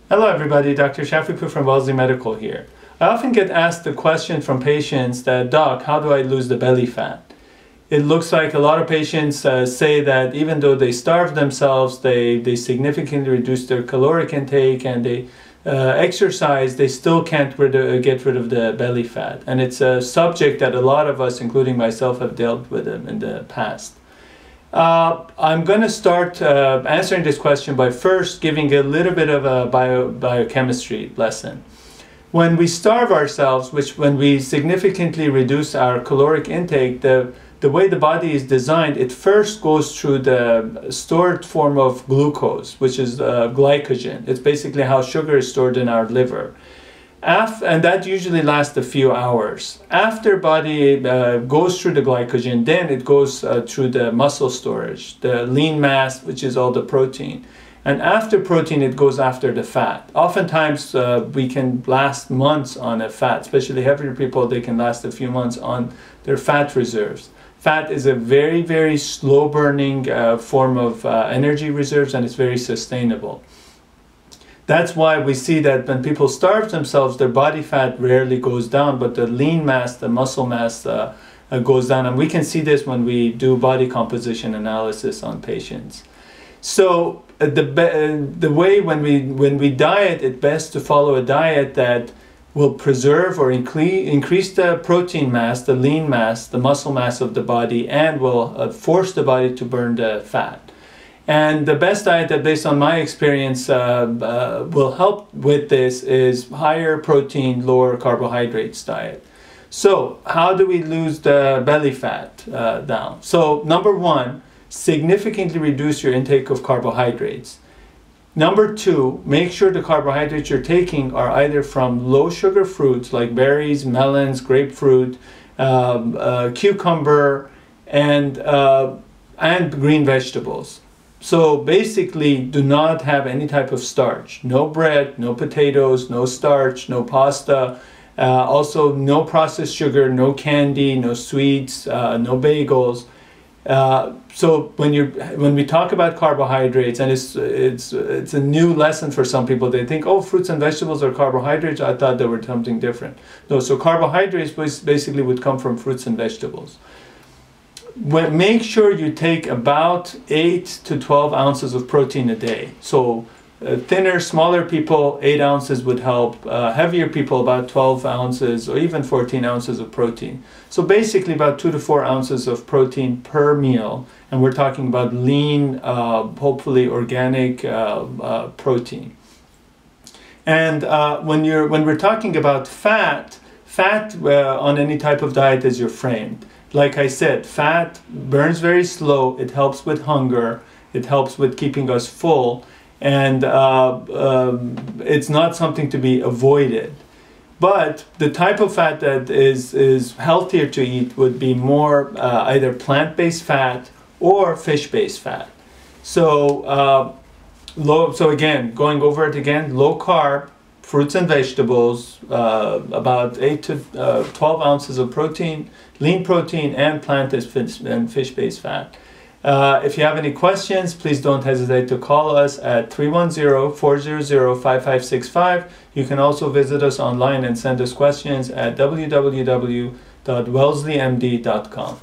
Hello everybody, Dr. Shafiqur from Wellesley Medical here. I often get asked the question from patients that, Doc, how do I lose the belly fat? It looks like a lot of patients say that even though they starve themselves, they significantly reduce their caloric intake and they exercise, they still can't get rid of the belly fat. And it's a subject that a lot of us, including myself, have dealt with in the past. I'm going to start answering this question by first giving a little bit of a biochemistry lesson. When we starve ourselves, when we significantly reduce our caloric intake, the way the body is designed, it first goes through the stored form of glucose, which is glycogen. It's basically how sugar is stored in our liver. And that usually lasts a few hours. After body goes through the glycogen, then it goes through the muscle storage, the lean mass, which is all the protein. And after protein, it goes after the fat. Oftentimes, we can last months on a fat, especially heavier people, they can last a few months on their fat reserves. Fat is a very, very slow burning form of energy reserves, and it's very sustainable. That's why we see that when people starve themselves, their body fat rarely goes down, but the lean mass, the muscle mass goes down. And we can see this when we do body composition analysis on patients. So the way when we diet, it's best to follow a diet that will preserve or increase the protein mass, the lean mass, the muscle mass of the body, and will force the body to burn the fat. And the best diet that, based on my experience, will help with this is higher protein, lower carbohydrates diet. So how do we lose the belly fat down? So number one, significantly reduce your intake of carbohydrates. Number two, make sure the carbohydrates you're taking are either from low sugar fruits like berries, melons, grapefruit, cucumber, and green vegetables. So basically, do not have any type of starch. No bread, no potatoes, no starch, no pasta. Also, no processed sugar, no candy, no sweets, no bagels. So when we talk about carbohydrates, and it's a new lesson for some people, they think, oh, fruits and vegetables are carbohydrates. I thought they were something different. No, so carbohydrates basically would come from fruits and vegetables. Make sure you take about 8 to 12 ounces of protein a day. So thinner, smaller people, 8 ounces would help. Heavier people, about 12 ounces or even 14 ounces of protein. So basically about 2 to 4 ounces of protein per meal. And we're talking about lean, hopefully organic protein. And when we're talking about fat on any type of diet is you're framed. Like I said, fat burns very slow. It helps with hunger. It helps with keeping us full. And it's not something to be avoided. But the type of fat that is healthier to eat would be more either plant-based fat or fish-based fat. So, so again, going over it again, low carb, fruits and vegetables, about 8 to 12 ounces of protein, lean protein, and plant and fish-based fat. If you have any questions, please don't hesitate to call us at 310-400-5565. You can also visit us online and send us questions at www.wellesleymd.com.